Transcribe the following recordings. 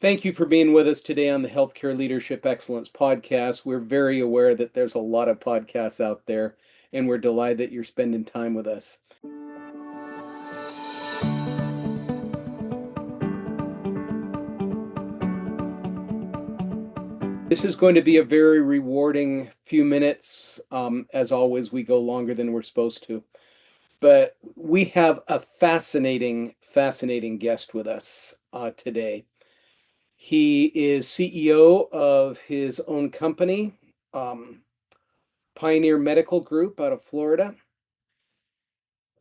Thank you for being with us today on the Healthcare Leadership Excellence podcast. We're very aware that there's a lot of podcasts out there, and we're delighted that you're spending time with us. This is going to be a very rewarding few minutes. As always, we go longer than we're supposed to. But we have a fascinating guest with us today. He is CEO of his own company, um, Pioneer Medical Group out of Florida.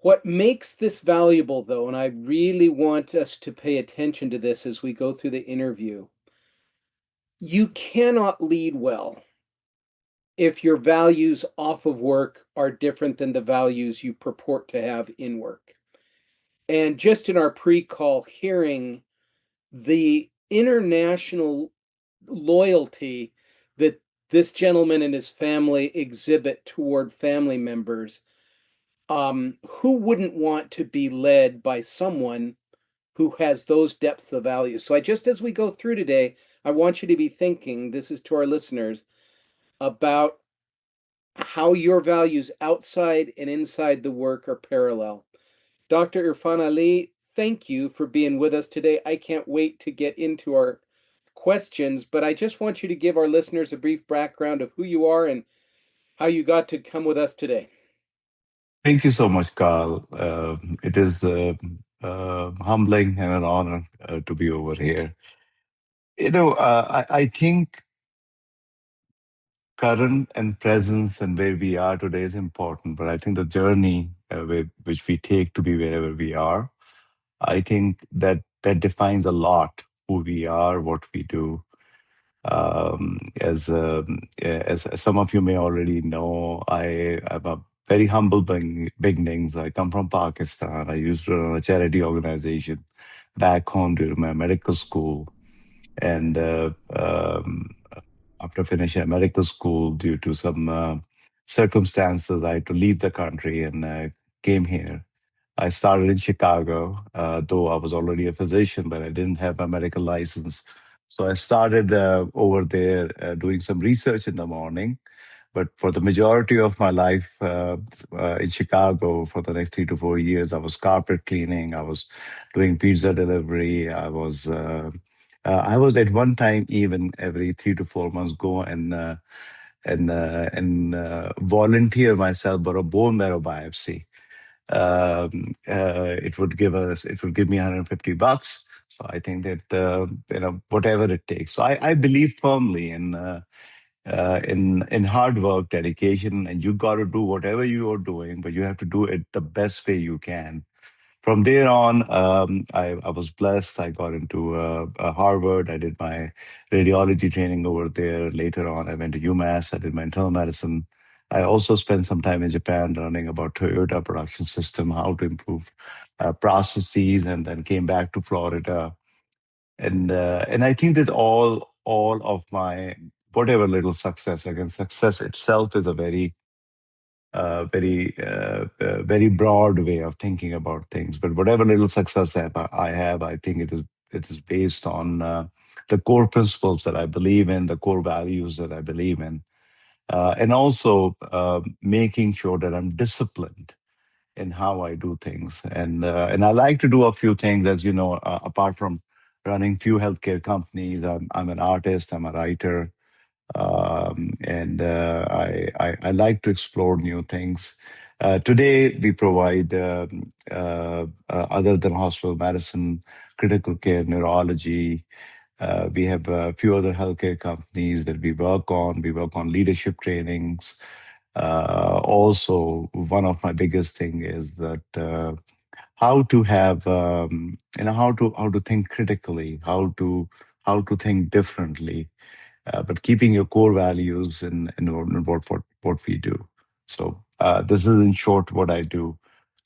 What makes this valuable, though, and I really want us to pay attention to this as we go through the interview, you cannot lead well if your values off of work are different than the values you purport to have in work. And just in our pre-call hearing, the international loyalty that this gentleman and his family exhibit toward family members, who wouldn't want to be led by someone who has those depths of value? So as we go through today, I want you to be thinking, this is to our listeners, about how your values outside and inside the work are parallel. Dr. Irfan Ali, thank you for being with us today. I can't wait to get into our questions, but I just want you to give our listeners a brief background of who you are and how you got to come with us today. Thank you so much, Carl. It is humbling and an honor to be over here. I think current and presence and where we are today is important, but I think the journey which we take to be wherever we are, I think that defines a lot who we are, what we do. As some of you may already know, I have a very humble beginnings. I come from Pakistan. I used to run a charity organization back home during my medical school, and after finishing medical school, due to some circumstances, I had to leave the country and came here. I started in Chicago, though I was already a physician, but I didn't have my medical license. So I started over there doing some research in the morning. But for the majority of my life in Chicago, for the next 3 to 4 years, I was carpet cleaning. I was doing pizza delivery. I was at one time even every 3 to 4 months go and volunteer myself for a bone marrow biopsy. It would give me $150. So I think that whatever it takes. So I believe firmly in hard work, dedication, and you got to do whatever you are doing, but you have to do it the best way you can. From there on, I was blessed. I got into Harvard. I did my radiology training over there. Later on, I went to UMass. I did my internal medicine. I also spent some time in Japan learning about Toyota production system, how to improve processes, and then came back to Florida. And I think that all of my whatever little success, again, success itself is a very broad way of thinking about things. But whatever little success I have, I think it is based on the core principles that I believe in, the core values that I believe in, and also making sure that I'm disciplined in how I do things. And I like to do a few things, as you know, apart from running few healthcare companies. I'm an artist. I'm a writer. And I like to explore new things. Today, we provide, other than hospital medicine, critical care, neurology. We have a few other healthcare companies that we work on. We work on leadership trainings. Also, one of my biggest thing is that how to have how to think critically, how to think differently, but keeping your core values in what we do. So this is in short what I do,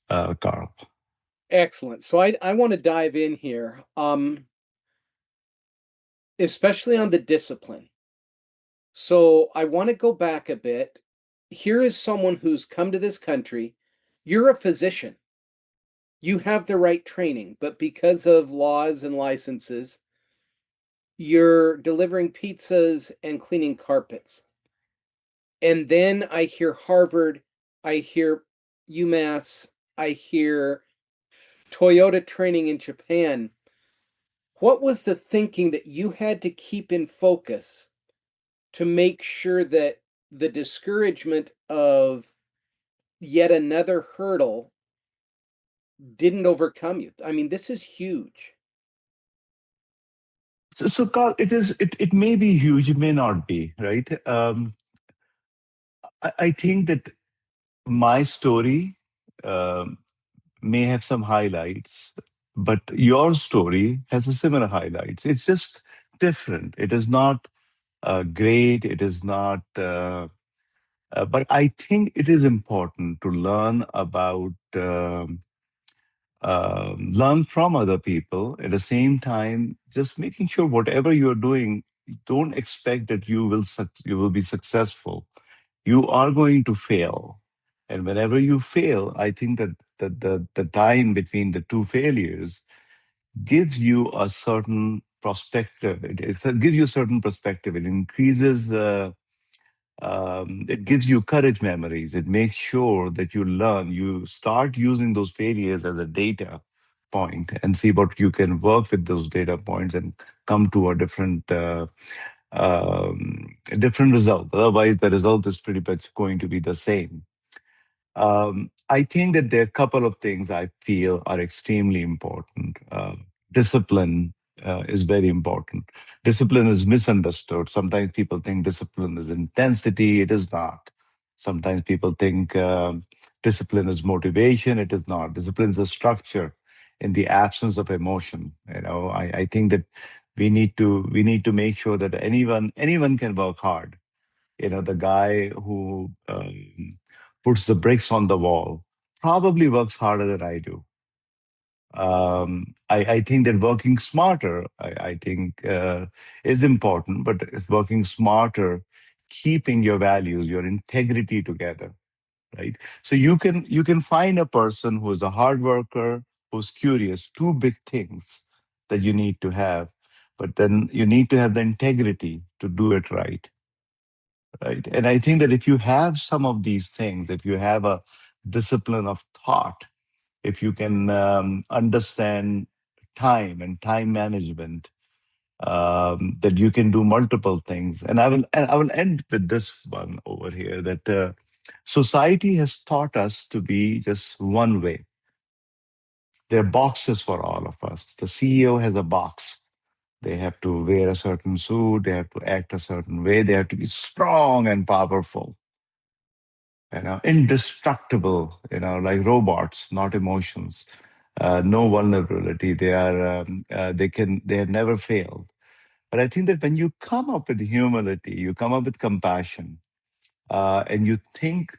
Carl. Excellent. So I want to dive in here, especially on the discipline. So I want to go back a bit. Here is someone who's come to this country. You're a physician. You have the right training, but because of laws and licenses, you're delivering pizzas and cleaning carpets. And then I hear Harvard, I hear UMass, I hear Toyota training in Japan. What was the thinking that you had to keep in focus to make sure that the discouragement of yet another hurdle didn't overcome you? I mean, this is huge. So Carl, it may be huge, it may not be, right? I think that my story may have some highlights, but your story has a similar highlights. It's just different. It is not great. It is not. But I think it is important to learn about, learn from other people. At the same time, just making sure whatever you're doing, don't expect that you will be successful. You are going to fail, and whenever you fail, I think that the time between the two failures gives you a certain perspective. It gives you a certain perspective. It increases it gives you courage memories. It makes sure that you learn. You start using those failures as a data point and see what you can work with those data points and come to a different result. Otherwise, the result is pretty much going to be the same. I think that there are a couple of things I feel are extremely important. Discipline is very important. Discipline is misunderstood. Sometimes people think discipline is intensity. It is not. Sometimes people think discipline is motivation. It is not. Discipline is a structure in the absence of emotion. I think that we need to make sure that anyone can work hard. The guy who puts the bricks on the wall probably works harder than I do. I think that working smarter, I think, is important, but it's working smarter, keeping your values, your integrity together, right? So you can find a person who is a hard worker, who's curious, two big things that you need to have, but then you need to have the integrity to do it right. Right. And I think that if you have some of these things, if you have a discipline of thought, if you can understand time and time management, that you can do multiple things. And I will end with this one over here that society has taught us to be just one way. There are boxes for all of us. The CEO has a box. They have to wear a certain suit. They have to act a certain way. They have to be strong and powerful, indestructible, like robots, not emotions, no vulnerability. They have never failed. But I think that when you come up with humility, you come up with compassion, and you think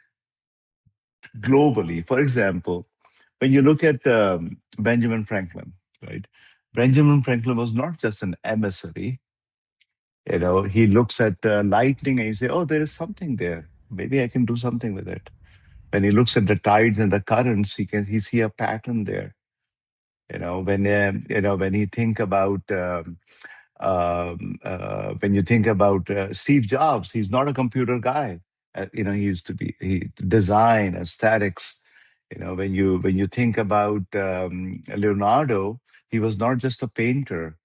globally. For example, when you look at Benjamin Franklin, right? Benjamin Franklin was not just an emissary. He looks at lightning and he say, "Oh, there is something there. Maybe I can do something with it." When he looks at the tides and the currents, he see a pattern there. When he think about when you think about Steve Jobs, he's not a computer guy. He used to be design, aesthetics. When you think about Leonardo, he was not just a painter,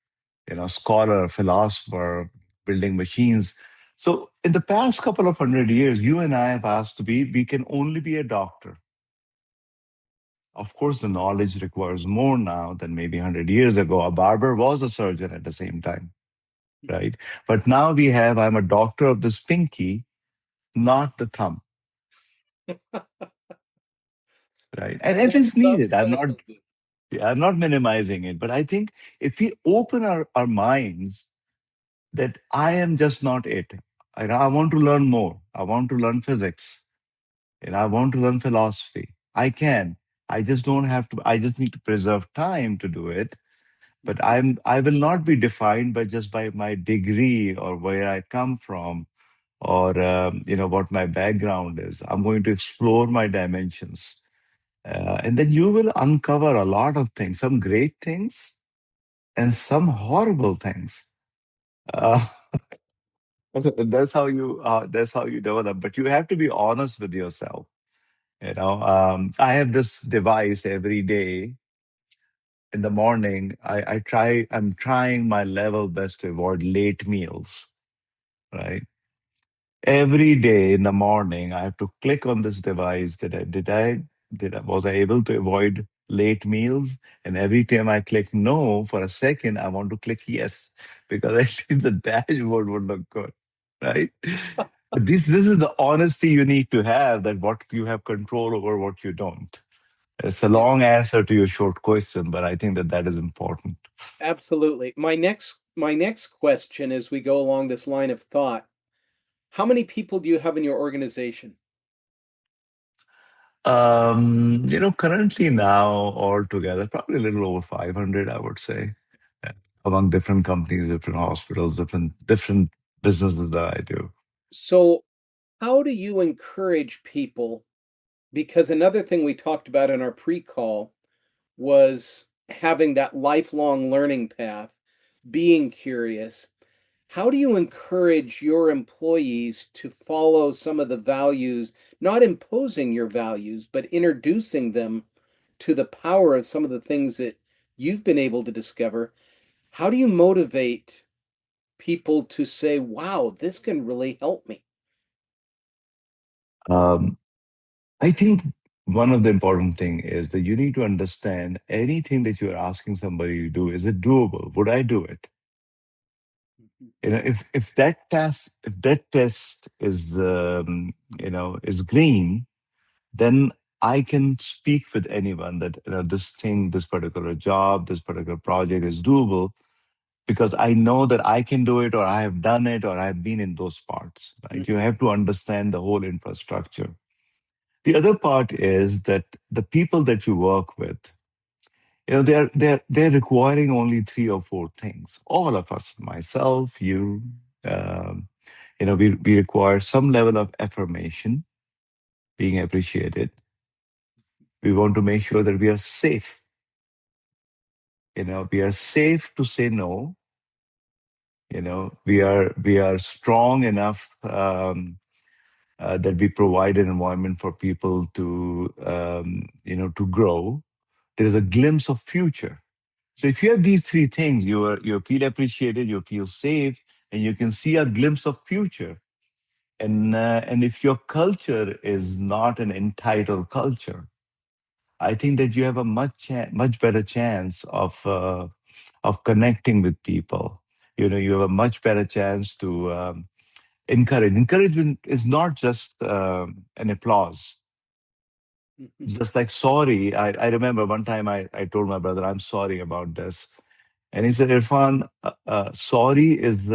scholar, philosopher, building machines. So in the past couple of 100 years, you and I have asked to be, we can only be a doctor. Of course, the knowledge requires more now than maybe 100 years ago. A barber was a surgeon at the same time, right? But now I'm a doctor of this pinky, not the thumb, right? And it That's is needed. I'm not, subspecialty. I'm not minimizing it, but I think if we open our minds that I am just not it. I want to learn more. I want to learn physics. And I want to learn philosophy. I can. I just don't have to. I just need to preserve time to do it. But I will not be defined by just by my degree or where I come from or what my background is. I'm going to explore my dimensions, and then you will uncover a lot of things, some great things and some horrible things. Uh, that's how you develop. But you have to be honest with yourself. I have this device every day in the morning. I'm trying my level best to avoid late meals, right? Every day in the morning, I have to click on this device. Was I able to avoid late meals? And every time I click no for a second, I want to click yes, because at least the dashboard would look good, right? This is the honesty you need to have, that what you have control over, what you don't. It's a Yeah, long answer to your short question, but I think that that is important. absolutely. My next question as we go along this line of thought, how many people do you have in your organization? Currently now altogether, probably a little over 500, I would say, uh, among different companies, different hospitals, different businesses that I do. So, how do you encourage people? Because another thing we talked about in our pre-call was having that lifelong learning path, being curious. How do you encourage your employees to follow some of the values, not imposing your values, but introducing them to the power of some of the things that you've been able to discover? How do you motivate people to say, wow, this can really help me? Um, I think one of the important thing is that you need to understand anything that you're asking somebody to do, is it doable? Would I do it? Mhm, If that test is green, then I can speak with anyone that this particular job, this particular project is doable, because I know that I can do it, or I have done it, or I've been in those parts. Right? You mhm, have to understand the whole infrastructure. The other part is that the people that you work with, they're requiring only three or four things. All of us, myself, you, um, we require some level of affirmation, being appreciated. We want to make sure that we are safe. We are safe to say no. We are strong enough, that we provide an environment for people to grow. There is a glimpse of future. So if you have these three things, you feel appreciated, you feel safe, and you can see a glimpse of future. And if your culture is not an entitled culture, I think that you have a much better chance of connecting with people. You have a much better chance to encourage. Encouragement is not just an applause. mhm. Just like sorry. I remember one time I told my brother, I'm sorry about this. And he said, Irfan, sorry is,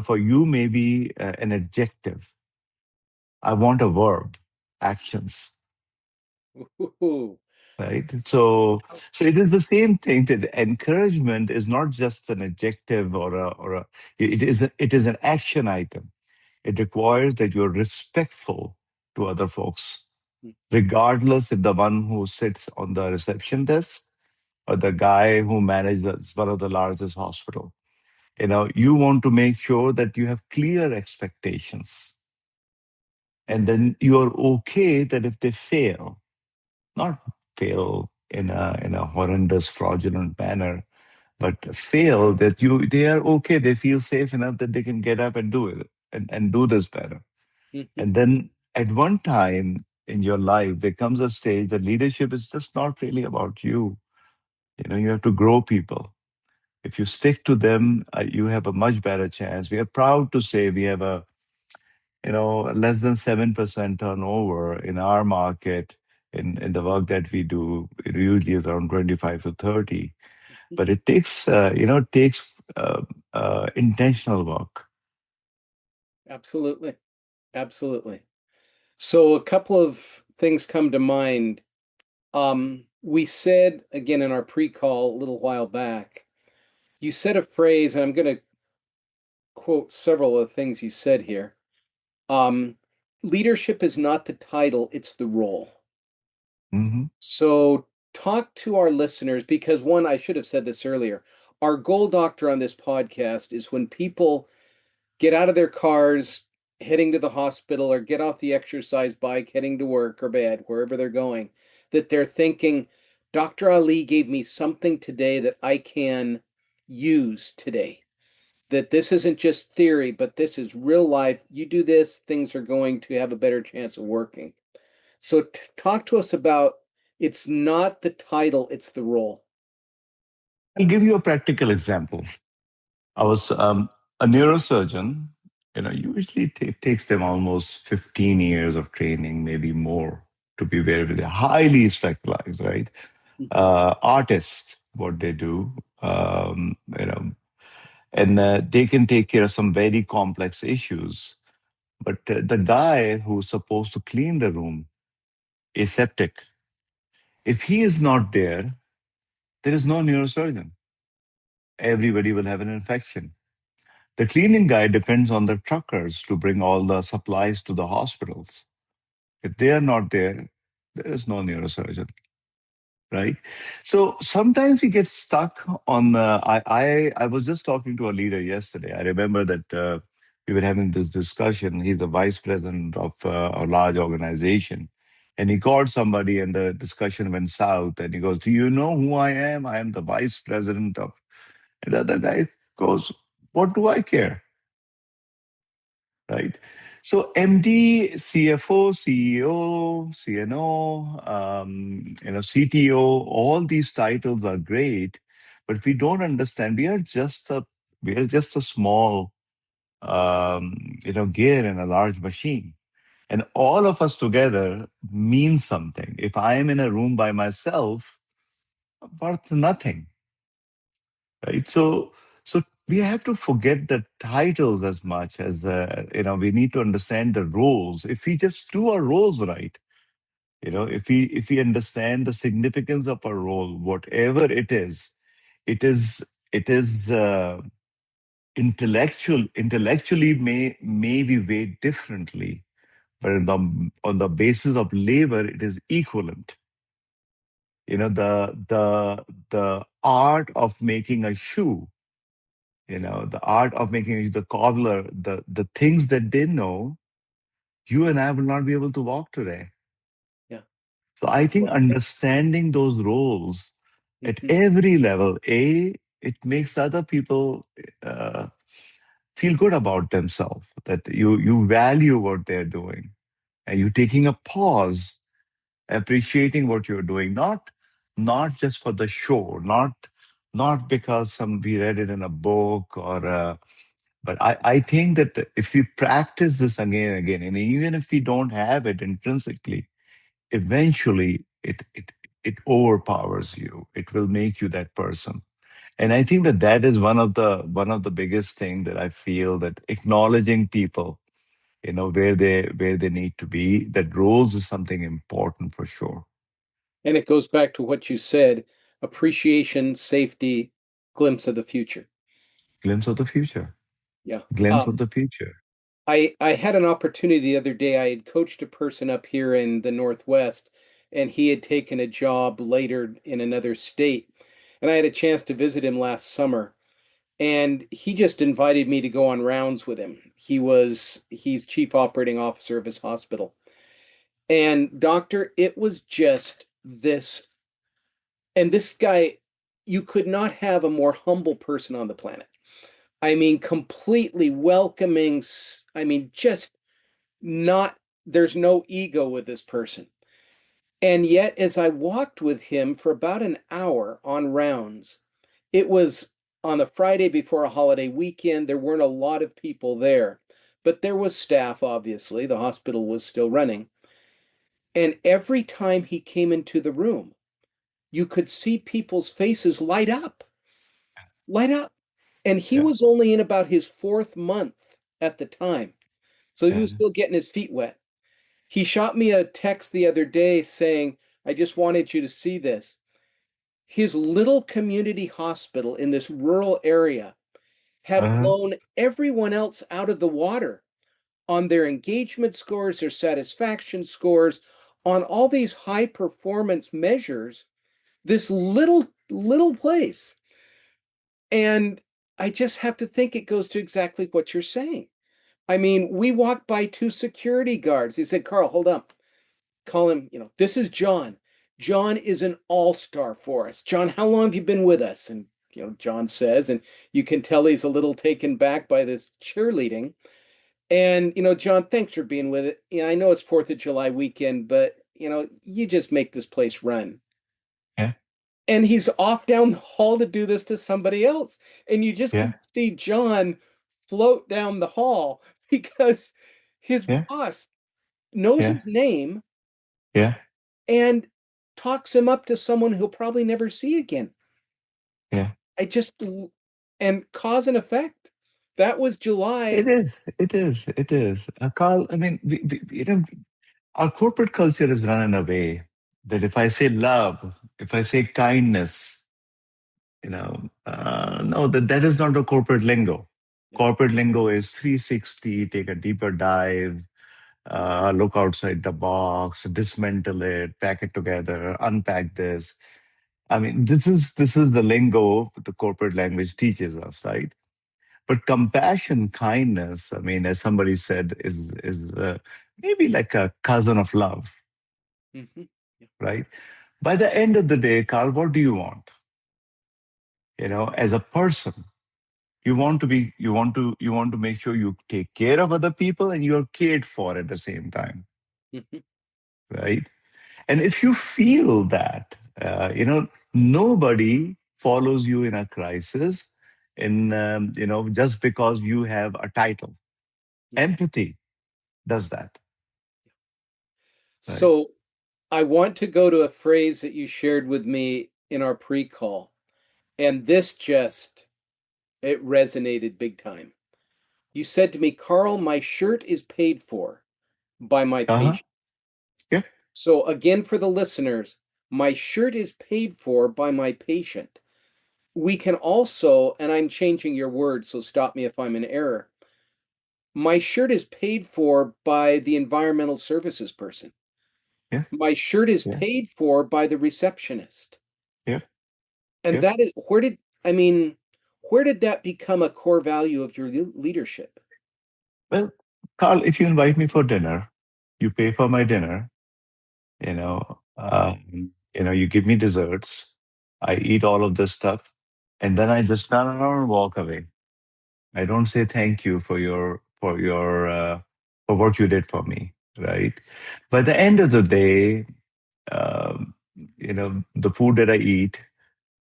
for you, maybe an adjective. I want a verb, actions. Ooh, Right. So it is the same thing, that encouragement is not just an adjective, it is an action item. It requires that you're respectful to other folks, regardless if the one who sits on the reception desk or the guy who manages one of the largest hospital. You want to make sure that you have clear expectations, and then you are okay that if they fail, not fail in a horrendous fraudulent manner, but fail that they are okay, they feel safe enough that they can get up and do it, and do this better. mhm, And then at one time in your life, there comes a stage that leadership is just not really about you. You have to grow people. If you stick to them, you have a much better chance. We are proud to say we have a less than 7% turnover in our market. In the work that we do, it usually is around 25 to 30. But it takes intentional work. absolutely. Absolutely. So a couple of things come to mind. We said again in our pre-call a little while back, you said a phrase, and I'm going to quote several of the things you said here. Um, Leadership is not the title, it's the role. Hmm. So talk to our listeners because one, I should have said this earlier. Our goal, doctor, on this podcast is when people get out of their cars heading to the hospital or get off the exercise bike heading to work or bed, wherever they're going, that they're thinking, Dr. Ali gave me something today that I can use today. That this isn't just theory, but this is real life. You do this, things are going to have a better chance of working. So, talk to us about it's not the title, it's the role. I'll give you a practical example. I was a neurosurgeon. Usually it takes them almost 15 years of training, maybe more, to be very, very highly specialized, right? Mhm. Artists, what they do, and they can take care of some very complex issues. But the guy who's supposed to clean the room, aseptic, if he is not there, there is no neurosurgeon. Everybody will have an infection. The cleaning guy depends on the truckers to bring all the supplies to the hospitals. If they are not there, there is no neurosurgeon, right? So sometimes we get stuck on the. I was just talking to a leader yesterday. I remember that we were having this discussion. He's the vice president of a large organization, and he called somebody, and the discussion went south. And he goes, "Do you know who I am? I am the vice president of." And the other guy goes, "What do I care?" Right? So MD, CFO, CEO, CNO, CTO, all these titles are great, but if we don't understand, we are just a small gear in a large machine. And all of us together mean something. If I am in a room by myself, worth nothing, right? So we have to forget the titles as much as we need to understand the roles. If we just do our roles right, if we understand the significance of our role, whatever it is intellectually may be weighed differently, but on the basis of labor, it is equivalent. The art of making a shoe, the art of making the cobbler, the things that they know, you and I will not be able to walk today. Yeah. So I think Well said. understanding those roles at Mhm. every level, it makes other people uh, feel good about themselves, that you value what they're doing, and you taking a pause, appreciating what you're doing, not just for the show, not because we read it in a book or but I think that if we practice this again and again, and even if we don't have it intrinsically, eventually it overpowers you. It will make you that person. And I think that is one of the biggest thing that I feel, that acknowledging people, where they need to be, that roles is something important for sure. And it goes back to what you said, appreciation, safety, glimpse of the future. Glimpse of the future. Yeah. Glimpse of the future. I had an opportunity the other day. I had coached a person up here in the Northwest, and he had taken a job later in another state. And I had a chance to visit him last summer. And he just invited me to go on rounds with him. He's chief operating officer of his hospital. And doctor, it was just this, and this guy, you could not have a more humble person on the planet. I mean, completely welcoming. I mean, just not, there's no ego with this person. And yet, as I walked with him for about an hour on rounds, it was on the Friday before a holiday weekend. There weren't a lot of people there, but there was staff, obviously. The hospital was still running. And every time he came into the room, you could see people's faces light up. And he Yeah. was only in about his fourth month at the time. So he Yeah. was still getting his feet wet. He shot me a text the other day saying, I just wanted you to see this. His little community hospital in this rural area had Uh-huh. blown everyone else out of the water on their engagement scores, their satisfaction scores, on all these high performance measures. This little place. And I just have to think it goes to exactly what you're saying. I mean, we walked by two security guards. He said, Carl, hold up. Call him, this is John. John is an all-star for us. John, how long have you been with us? And, John says, and you can tell he's a little taken back by this cheerleading. And, John, thanks for being with it. I know it's 4th of July weekend, but, you just make this place run. Yeah. And he's off down the hall to do this to somebody else. And you just Yeah. can see John float down the hall because his Yeah. boss knows Yeah. his name Yeah. and talks him up to someone he'll probably never see again. Yeah. I just, and cause and effect. That was July. It is. It is. It is. Carl, I mean, our corporate culture is run in a way that if I say love, if I say kindness, no, that is not a corporate lingo. Yeah. Corporate lingo is 360, take a deeper dive, look outside the box, dismantle it, pack it together, unpack this. I mean, this is the lingo the corporate language teaches us, right? But compassion, kindness, I mean, as somebody said, is maybe like a cousin of love, Mhm. Yeah. right? By the end of the day, Carl, what do you want? As a person, you want to make sure you take care of other people and you're cared for at the same time, Mhm. right? And if you feel that, nobody follows you in a crisis, just because you have a title. Yeah. Empathy does that, right? So I want to go to a phrase that you shared with me in our pre-call, and this just it resonated big time. You said to me, Carl, my shirt is paid for by my Uh huh. patient. Yeah. So again, for the listeners, my shirt is paid for by my patient. We can also, and I'm changing your words, so stop me if I'm in error. My shirt is paid for by the environmental services person. Yeah. My shirt is Yeah. paid for by the receptionist. Yeah. And Yeah. that is where did that become a core value of your leadership? Well, Carl, if you invite me for dinner, you pay for my dinner. You give me desserts. I eat all of this stuff, and then I just turn around and walk away. I don't say thank you for what you did for me, right? By the end of the day, the food that I eat,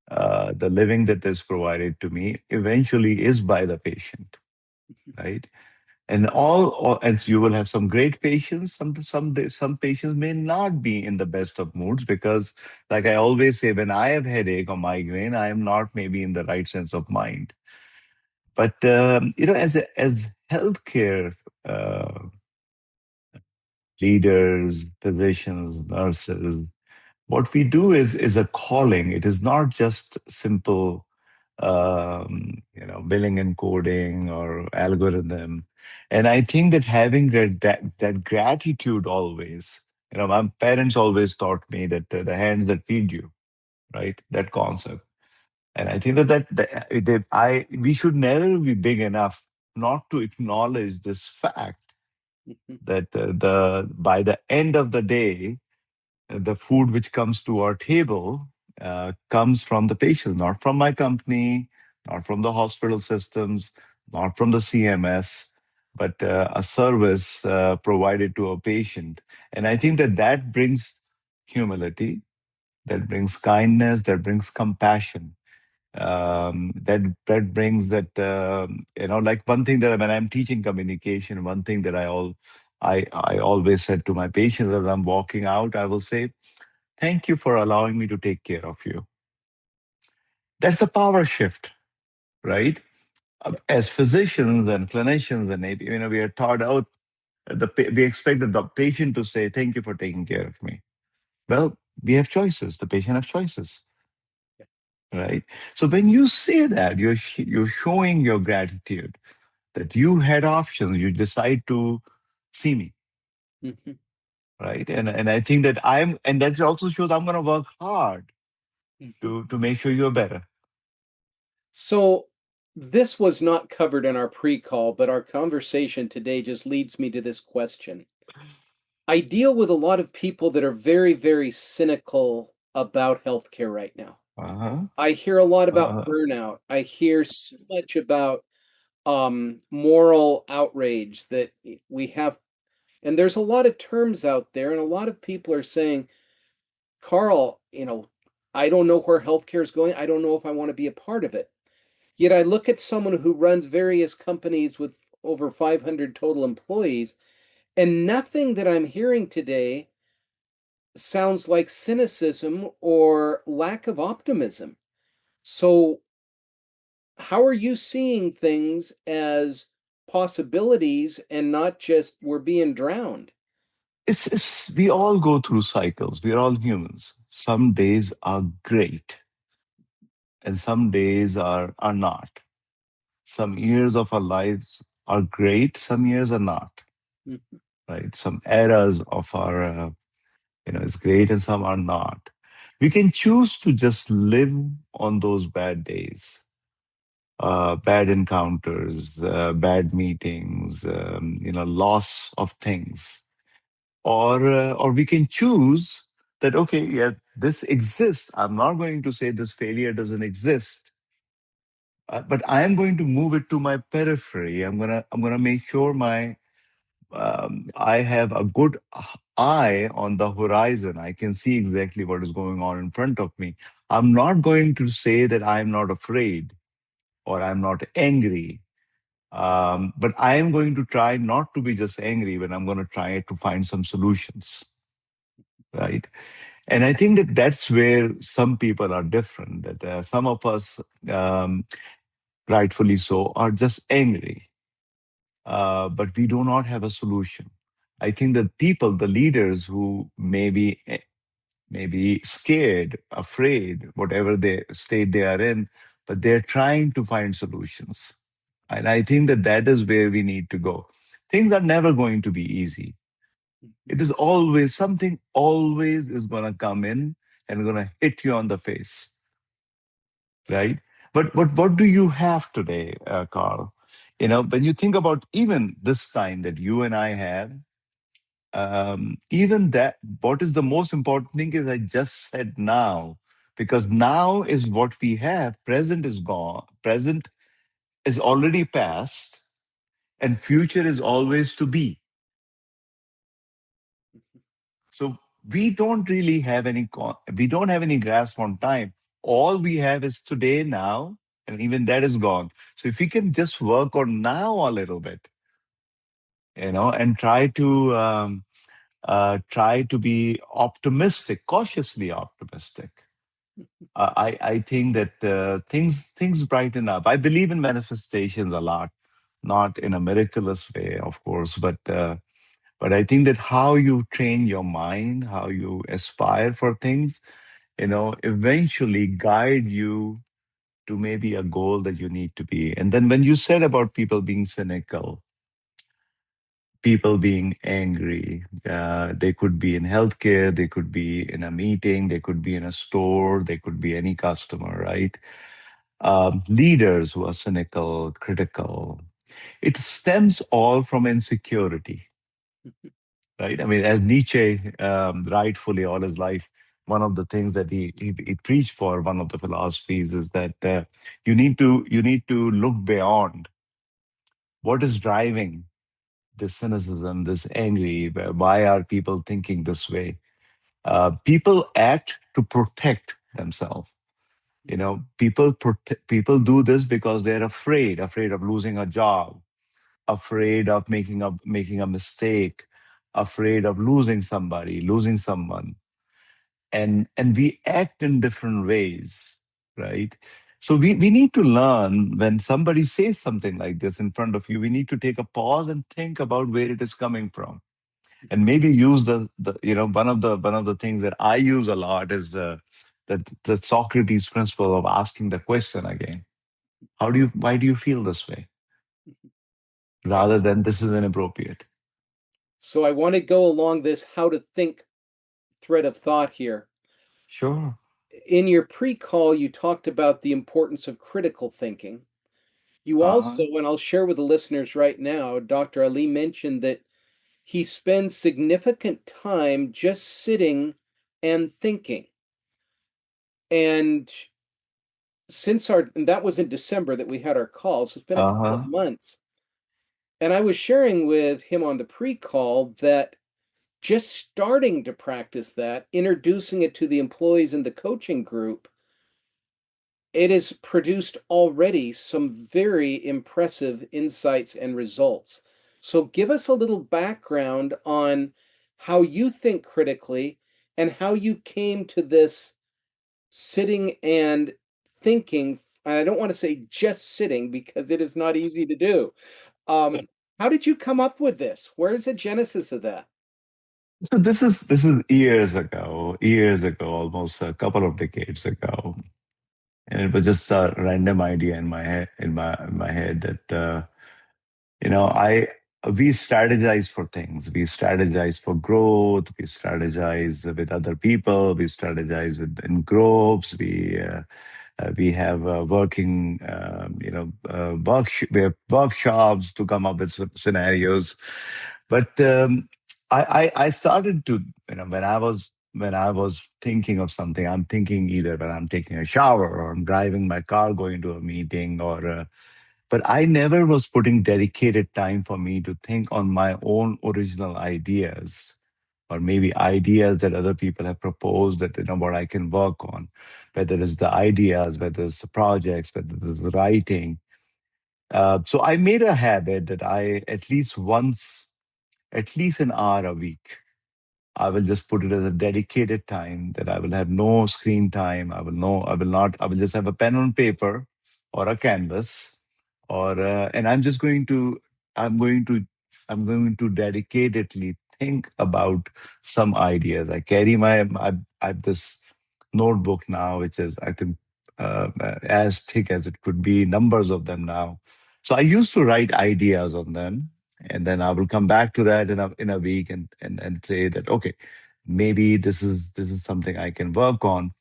the living that is provided to me, eventually is by the patient, right? And as you will have some great patients, some patients may not be in the best of moods because, like I always say, when I have headache or migraine, I am not maybe in the right sense of mind. But as healthcare leaders, physicians, nurses, what we do is a calling. It is not just simple, billing and coding or algorithm. And I think that having that gratitude always, my parents always taught me that the hands that feed you, right? That concept. And I think we should never be big enough not to acknowledge this fact that the by the end of the day, the food which comes to our table comes from the patients, not from my company, not from the hospital systems, not from the CMS, but a service provided to a patient. And I think that brings humility, that brings kindness, that brings compassion. That brings that like one thing that when I'm teaching communication, one thing that I always said to my patients as I'm walking out, I will say, thank you for allowing me to take care of you. That's a power shift, right? Yeah. As physicians and clinicians, and we are taught out. We expect the patient to say, "Thank you for taking care of me." Well, we have choices. The patient has choices, Yeah. right? So when you say that, you're showing your gratitude that you had options. You decide to see me, Mhm. right? And I think and that also shows I'm going to work hard Mhm. to make sure you're better. So this was not covered in our pre-call, but our conversation today just leads me to this question. I deal with a lot of people that are very, very cynical about healthcare right now. Uh-huh. I hear a lot about Uh-huh. burnout. I hear so much about moral outrage that we have. And there's a lot of terms out there, and a lot of people are saying, Carl, I don't know where healthcare is going. I don't know if I want to be a part of it. Yet I look at someone who runs various companies with over 500 total employees, and nothing that I'm hearing today sounds like cynicism or lack of optimism. So, how are you seeing things as possibilities and not just we're being drowned? It's we all go through cycles. We are all humans. Some days are great and some days are not. Some years of our lives are great, some years are not, Mhm, right? Some eras of our is great and some are not. We can choose to just live on those bad days, bad encounters, bad meetings, loss of things, or we can choose that, okay, yeah, this exists. I'm not going to say this failure doesn't exist, but I am going to move it to my periphery. I'm gonna make sure my I have a good eye on the horizon. I can see exactly what is going on in front of me. I'm not going to say that I'm not afraid or I'm not angry, but I am going to try not to be just angry, but I'm going to try to find some solutions, right? And I think that that's where some people are different. That some of us, um, rightfully so, are just angry, but we do not have a solution. I think that people, the leaders who maybe scared, afraid, whatever the state they are in, but they're trying to find solutions. And I think that that is where we need to go. Things are never going to be easy. mhm, It is always something always is going to come in and going to hit you on the face, right? But what do you have today, Carl? When you think about even this time that you and I have, even that, what is the most important thing is I just said now, because now is what we have. Present is gone. Present is already past, and future is always to be. So we don't really have we don't have any grasp on time. All we have is today now, and even that is gone. So if we can just work on now a little bit, and try to be optimistic, cautiously optimistic. I think that things brighten up. I believe in manifestations a lot, not in a miraculous way, of course, but I think that how you train your mind, how you aspire for things, eventually guide you to maybe a goal that you need to be. And then when you said about people being cynical, people being angry, they could be in healthcare, they could be in a meeting, they could be in a store, they could be any customer, right? Leaders who are cynical, critical. It stems all from insecurity, right? I mean, as Nietzsche, rightfully all his life, one of the things that he preached for, one of the philosophies, is that you need to look beyond what is driving this cynicism, this angry. Why are people thinking this way? People act to protect themselves. People do this because they're afraid of losing a job, afraid of making a mistake, afraid of losing somebody, losing someone, and we act in different ways, right? So we need to learn when somebody says something like this in front of you, we need to take a pause and think about where it is coming from, and maybe use the one of the things that I use a lot is the Socrates principle of asking the question again. Why do you feel this way? Rather Excellent. than this is inappropriate. So I want to go along this how to think thread of thought here. Sure. in your pre-call, you talked about the importance of critical thinking. You Uh-huh. also, and I'll share with the listeners right now, Dr. Ali mentioned that he spends significant time just sitting and thinking. And and that was in December that we had our call, so it's been a couple of Uh-huh. months. And I was sharing with him on the pre-call that just starting to practice that, introducing it to the employees in the coaching group, it has produced already some very impressive insights and results. So give us a little background on how you think critically and how you came to this sitting and thinking. And I don't want to say just sitting because it is not easy to do. Um, how did you come up with this? Where's the genesis of that? So this is years ago, almost a couple of decades ago, and it was just a random idea in my head, in my head that I we strategize for things. We strategize for growth. We strategize with other people. We strategize in groups. We have working, we have workshops to come up with scenarios. But I started to, when I was thinking of something, I'm thinking either when I'm taking a shower or I'm driving my car going to a meeting but I never was putting dedicated time for me to think on my own original ideas or maybe ideas that other people have proposed that what I can work on, whether it's the ideas, whether it's the projects, whether it's the writing. So I made a habit that I at least an hour a week, I will just put it as a dedicated time that I will have no screen time. I will not, I will just have a pen on paper or a canvas and I'm going to, I'm going to dedicatedly think about some ideas. I have this notebook now, which is, I think, as thick as it could be, numbers of them now. So I used to write ideas on them and then I will come back to that in a week and say that okay, maybe this is something I can work on.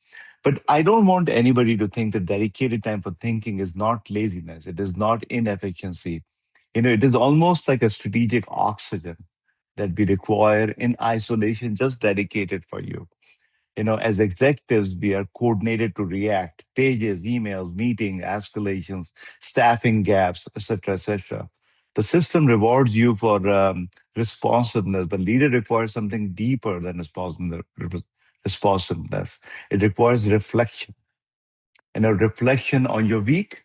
But I don't want anybody to think that dedicated time for thinking is not laziness. It is not inefficiency. It is almost like a strategic oxygen that we require in isolation, just dedicated for you. As executives, we are coordinated to react, pages, emails, meeting, escalations, staffing gaps, etc., etc. The system rewards you for responsiveness, but leader requires something deeper than responsiveness. It requires reflection, and a reflection on your week.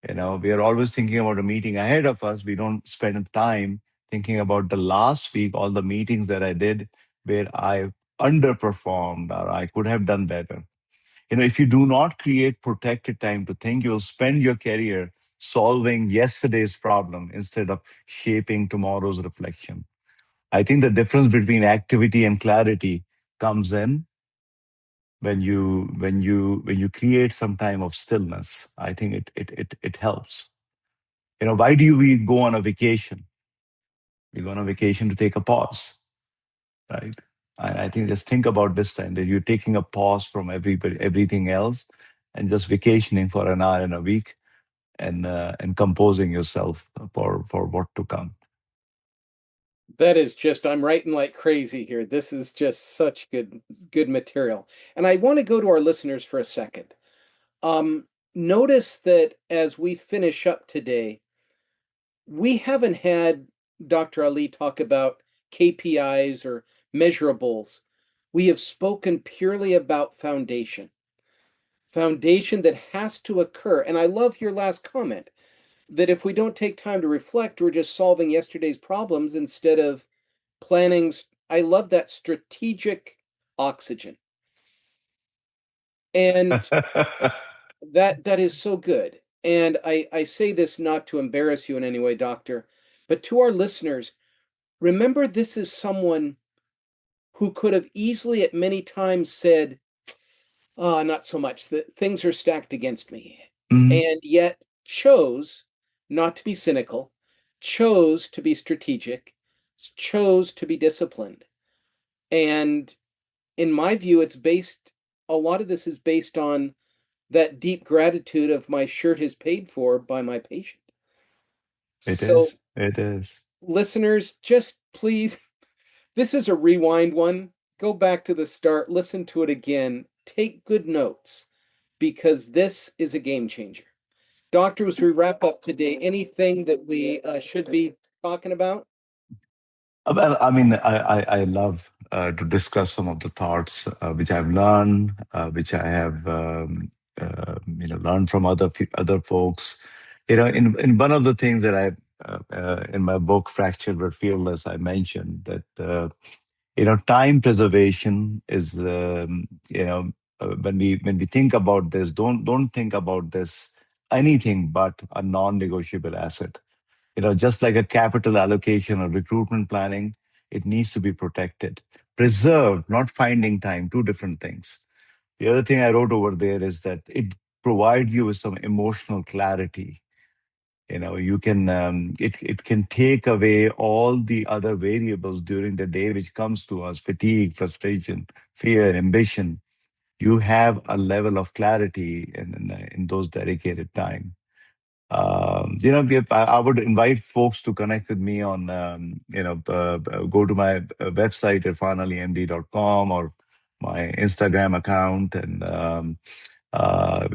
We are always thinking about a meeting ahead of us. We don't spend time thinking about the last week, all the meetings that I did where I underperformed or I could have done better. If you do not create protected time to think, you'll spend your career solving yesterday's problem instead of shaping tomorrow's reflection. I think the difference between activity and clarity comes in when you create some time of stillness. I think it helps. Why do we go on a vacation? We go on a vacation to take a pause, right? I think just think about this time that you're taking a pause from everything else, and just vacationing for an hour in a week, and composing yourself for what to come. That is just, I'm writing like crazy here. This is just such good material. And I want to go to our listeners for a second. Notice that as we finish up today, we haven't had Dr. Ali talk about KPIs or measurables. We have spoken purely about foundation that has to occur. And I love your last comment that if we don't take time to reflect, we're just solving yesterday's problems instead of planning. I love that strategic oxygen. And that is so good. And I say this not to embarrass you in any way, doctor, but to our listeners, remember this is someone who could have easily at many times said, "Ah, not so much. That things are stacked against me." Mhm. And yet chose not to be cynical, chose to be strategic, chose to be disciplined. And in my view, it's based a lot of this is based on that deep gratitude of my shirt is paid for by my patient. It So, is. It is. listeners, just please, this is a rewind one. Go back to the start, listen to it again, take good notes, because this is a game changer. Doctor, as we wrap up today, anything that we should be talking about? Well, I mean, I love to discuss some of the thoughts which I've learned, which I have learned from other folks. In one of the things that I in my book Fractured but Fearless, I mentioned that time preservation is when we think about this, don't think about this anything but a non-negotiable asset. Just like a capital allocation or recruitment planning, it needs to be protected. Preserved, not finding time, two different things. The other thing I wrote over there is that it provides you with some emotional clarity. You can it can take away all the other variables during the day which comes to us: fatigue, frustration, fear, ambition. You have a level of clarity in those dedicated time. I would invite folks to connect with me on, go to my website, irfanalimd.com, or my Instagram account. And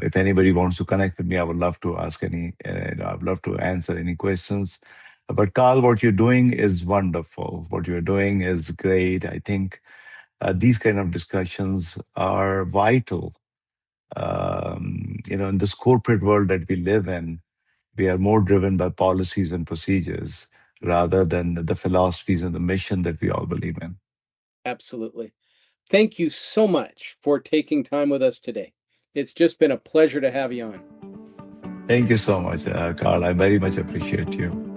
if anybody wants to connect with me, I would love to I'd love to answer any questions. But Carl, what you're doing is wonderful. What you're doing is great. I think these kind of discussions are vital. In this corporate world that we live in, we are more driven by policies and procedures rather than the philosophies and the mission that we all believe in. Absolutely. Thank you so much for taking time with us today. It's just been a pleasure to have you on. Thank you so much, Carl. I very much appreciate you.